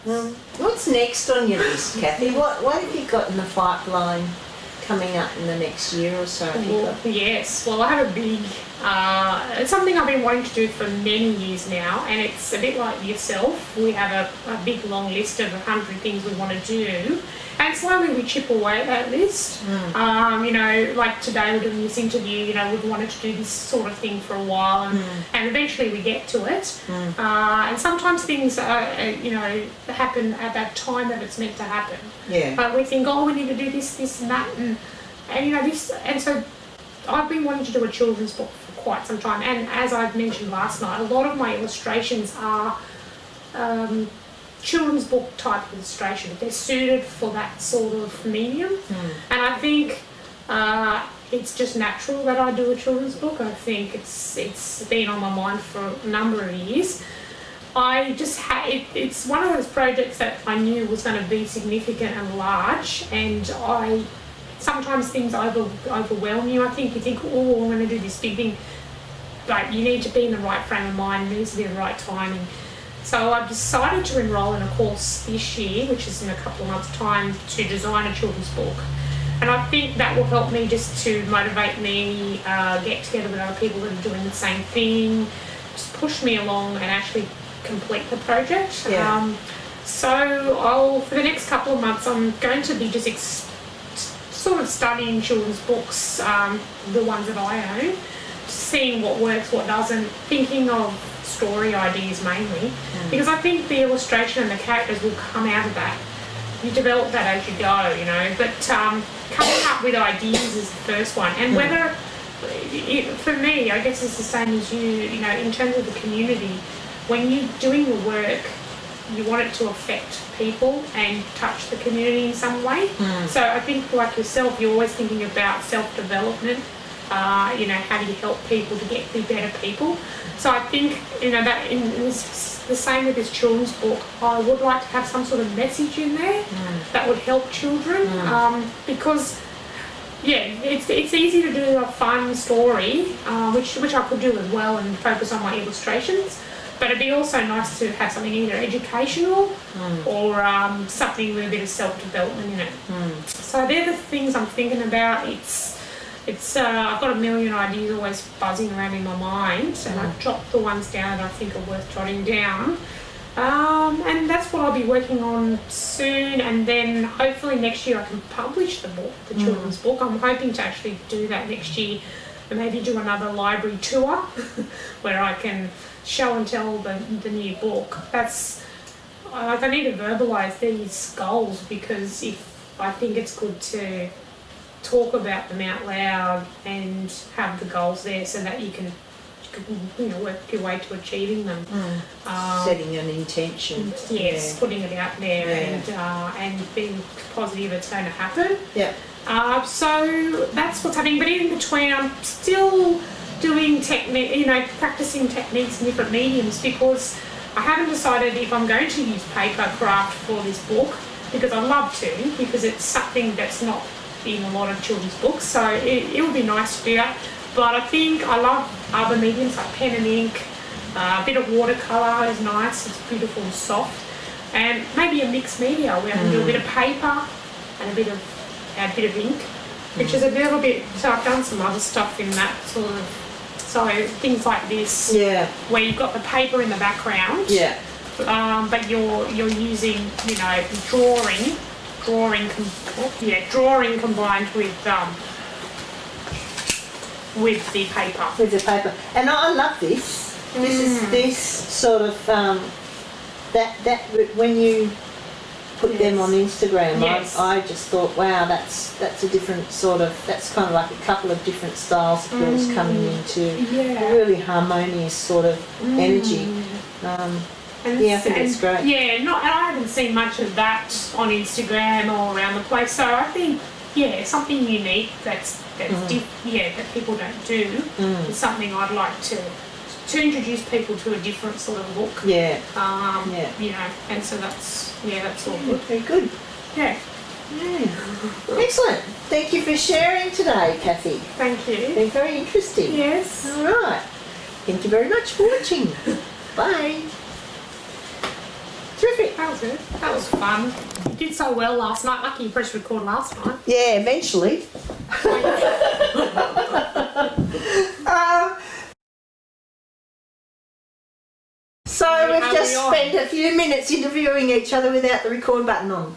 What's next on your list, Kathy? What have you got in the pipeline coming up in the next year or so? Yes, well, I have a big, it's something I've been wanting to do for many years now, and it's a bit like yourself. We have a big long list of 100 things we want to do, and slowly we chip away at that list. You know, like today we're doing this interview, you know, we've wanted to do this sort of thing for a while, and eventually we get to it. And sometimes things, you know, happen at that time that it's meant to happen. Yeah. But we think, oh, we need to do this, this and that, and you know, this, and so I've been wanting to do a children's book for quite some time, and as I've mentioned last night, a lot of my illustrations are children's book type illustration. They're suited for that sort of medium, and I think it's just natural that I do a children's book. I think it's been on my mind for a number of years. I just it's one of those projects that I knew was going to be significant and large, and sometimes things overwhelm you. I think you think, oh, I'm going to do this big thing, but you need to be in the right frame of mind. It needs to be the right timing. So I've decided to enrol in a course this year, which is in a couple of months' time, to design a children's book. And I think that will help me just to motivate me, get together with other people that are doing the same thing, just push me along and actually complete the project. Yeah. So for the next couple of months, I'm going to be just sort of studying children's books, the ones that I own, seeing what works, what doesn't, thinking of story ideas mainly, because I think the illustration and the characters will come out of that. You develop that as you go, you know, but coming up with ideas is the first one, and whether, for me, I guess it's the same as you know, in terms of the community, when you're doing the work, you want it to affect people and touch the community in some way. So I think, like yourself, you're always thinking about self-development. You know, how do you help people to be better people? So I think, you know, that it's the same with this children's book. I would like to have some sort of message in there that would help children, because, yeah, it's easy to do a fun story, which I could do as well and focus on my illustrations. But it'd be also nice to have something either educational or something with a bit of self-development in it. So they're the things I'm thinking about. I've got a million ideas always buzzing around in my mind, and I've jotted the ones down that I think are worth jotting down. And that's what I'll be working on soon, and then hopefully next year I can publish the book, the children's book. I'm hoping to actually do that next year, and maybe do another library tour where I can show and tell the new book. I need to verbalise these goals, because I think it's good to talk about them out loud and have the goals there so that you can, you know, work your way to achieving them. Setting an intention. Yes, putting it out there and being positive it's going to happen. Yeah. So that's what's happening. But in between, I'm still doing practicing techniques in different mediums, because I haven't decided if I'm going to use papercraft for this book, because I love to, because it's something that's not in a lot of children's books, so it would be nice to do that. But I think I love other mediums like pen and ink, a bit of watercolour is nice, it's beautiful and soft, and maybe a mixed media where I can do a bit of paper and a bit of ink, which is a little bit, so I've done some other stuff in that sort of, so things like this, where you've got the paper in the background, but you're using, you know, drawing combined with the paper. With the paper, and I love this. This sort of that when you put them on Instagram, I just thought, wow, that's a different sort of, that's kind of like a couple of different styles of girls coming into a really harmonious sort of energy. I think it's great. Yeah, and I haven't seen much of that on Instagram or around the place. So I think, something unique that people don't do is something I'd like to introduce people to a different sort of look. You know, and so that's all good. Very good. Yeah. Excellent. Thank you for sharing today, Kathy. Thank you. It's been very interesting. Yes. All right. Thank you very much for watching. Bye. Terrific. That was good. That was fun. You did so well last night. Lucky you pressed record last night. Yeah, eventually. So we've just spent a few minutes interviewing each other without the record button on.